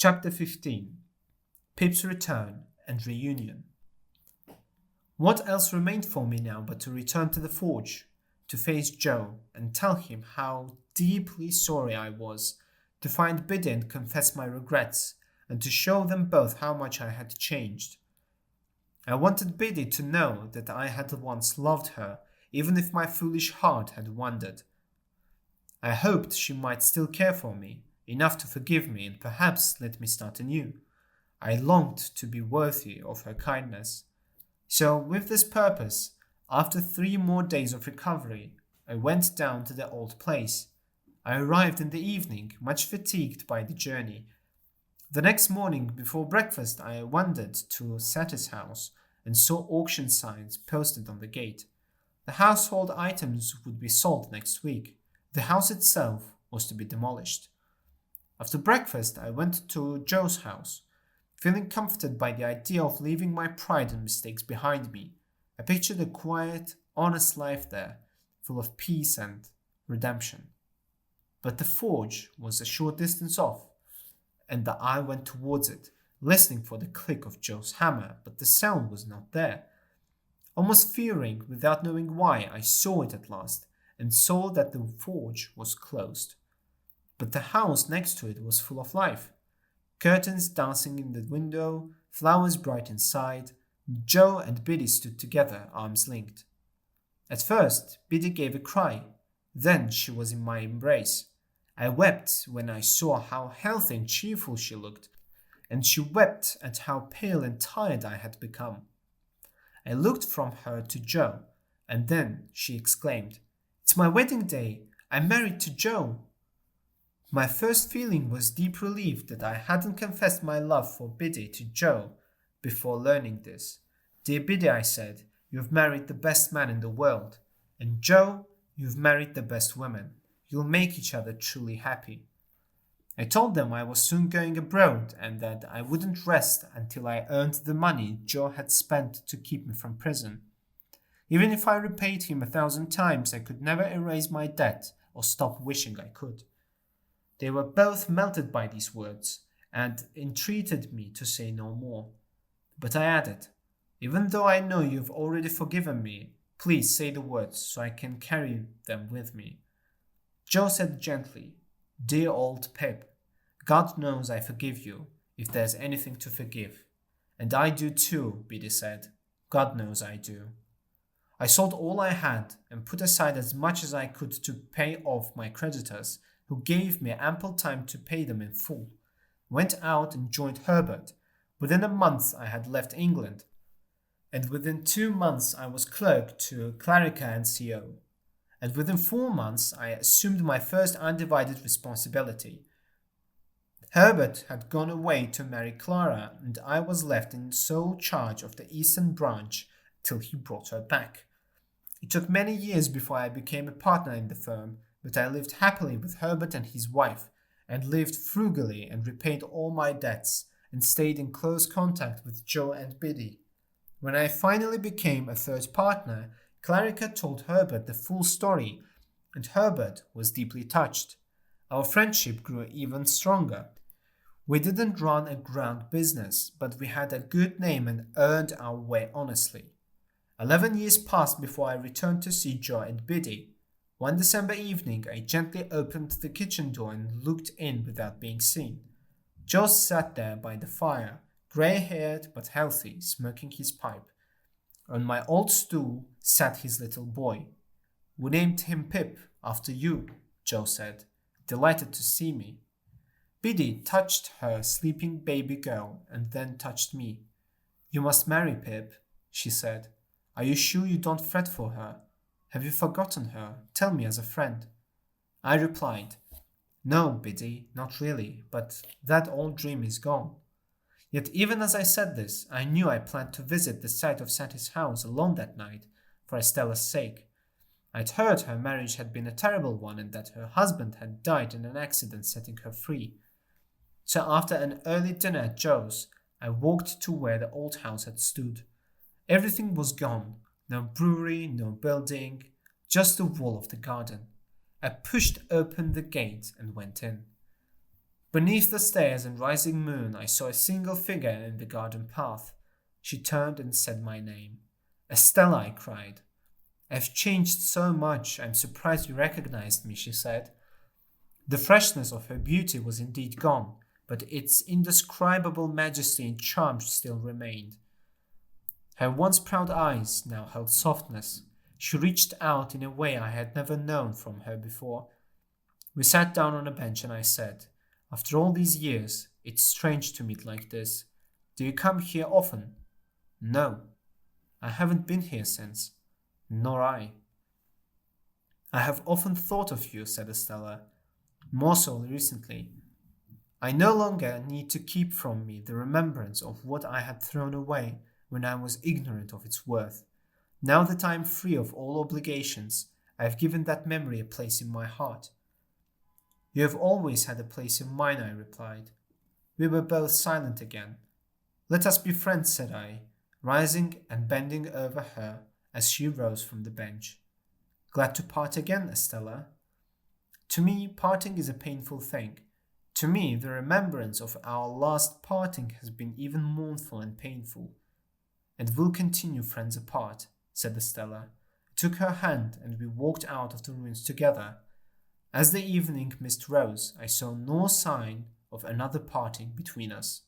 Chapter 15. Pip's Return and Reunion. What else remained for me now but to return to the forge, to face Joe and tell him how deeply sorry I was, to find Biddy and confess my regrets, and to show them both how much I had changed. I wanted Biddy to know that I had once loved her, even if my foolish heart had wandered. I hoped she might still care for me, enough to forgive me and perhaps let me start anew. I longed to be worthy of her kindness. So, with this purpose, after 3 more days of recovery, I went down to the old place. I arrived in the evening, much fatigued by the journey. The next morning, before breakfast, I wandered to Satis house and saw auction signs posted on the gate. The household items would be sold next week. The house itself was to be demolished. After breakfast, I went to Joe's house. Feeling comforted by the idea of leaving my pride and mistakes behind me, I pictured a quiet, honest life there, full of peace and redemption. But the forge was a short distance off, and I went towards it, listening for the click of Joe's hammer, but the sound was not there. Almost fearing, without knowing why, I saw it at last, and saw that the forge was closed. But the house next to it was full of life. Curtains dancing in the window, flowers bright inside. Joe and Biddy stood together, arms linked. At first, Biddy gave a cry. Then she was in my embrace. I wept when I saw how healthy and cheerful she looked, and she wept at how pale and tired I had become. I looked from her to Joe, and then she exclaimed, "It's my wedding day. I'm married to Joe." My first feeling was deep relief that I hadn't confessed my love for Biddy to Joe before learning this. "Dear Biddy," I said, "you've married the best man in the world. And Joe, you've married the best woman. You'll make each other truly happy." I told them I was soon going abroad and that I wouldn't rest until I earned the money Joe had spent to keep me from prison. Even if I repaid him 1,000 times, I could never erase my debt or stop wishing I could. They were both melted by these words and entreated me to say no more. But I added, "Even though I know you've already forgiven me, please say the words so I can carry them with me." Joe said gently, "Dear old Pip, God knows I forgive you, if there's anything to forgive." "And I do too," Biddy said. "God knows I do." I sold all I had and put aside as much as I could to pay off my creditors, who gave me ample time to pay them in full. Went out and joined Herbert. Within a month I had left England, and within 2 months I was clerk to Clerica and CO. And within 4 months I assumed my first undivided responsibility. Herbert had gone away to marry Clara, and I was left in sole charge of the Eastern branch till he brought her back. It took many years before I became a partner in the firm, but I lived happily with Herbert and his wife, and lived frugally and repaid all my debts, and stayed in close contact with Joe and Biddy. When I finally became a third partner, Clerica told Herbert the full story, and Herbert was deeply touched. Our friendship grew even stronger. We didn't run a grand business, but we had a good name and earned our way honestly. 11 years passed before I returned to see Joe and Biddy. One December evening, I gently opened the kitchen door and looked in without being seen. Joe sat there by the fire, grey-haired but healthy, smoking his pipe. On my old stool sat his little boy. "We named him Pip, after you," Joe said, delighted to see me. Biddy touched her sleeping baby girl and then touched me. "You must marry Pip," she said. "Are you sure you don't fret for her? Have you forgotten her? Tell me as a friend." I replied, "No, Biddy, not really, but that old dream is gone." Yet even as I said this, I knew I planned to visit the site of Santi's house alone that night, for Estella's sake. I'd heard her marriage had been a terrible one and that her husband had died in an accident setting her free. So after an early dinner at Joe's, I walked to where the old house had stood. Everything was gone. No brewery, no building, just the wall of the garden. I pushed open the gate and went in. Beneath the stairs and rising moon, I saw a single figure in the garden path. She turned and said my name. "Estella," I cried. "I've changed so much, I'm surprised you recognized me," she said. The freshness of her beauty was indeed gone, but its indescribable majesty and charm still remained. Her once proud eyes now held softness. She reached out in a way I had never known from her before. We sat down on a bench and I said, "After all these years, it's strange to meet like this. Do you come here often?" "No. I haven't been here since." "Nor I." "I have often thought of you," said Estella. "More so recently. I no longer need to keep from me the remembrance of what I had thrown away when I was ignorant of its worth. Now that I am free of all obligations, I have given that memory a place in my heart." "You have always had a place in mine," I replied. We were both silent again. "Let us be friends," said I, rising and bending over her as she rose from the bench. "Glad to part again, Estella?" To me, parting is a painful thing. To me, the remembrance of our last parting has been even mournful and painful. "And we'll continue friends apart," said Estella. I took her hand and we walked out of the ruins together. As the evening mist rose, I saw no sign of another parting between us.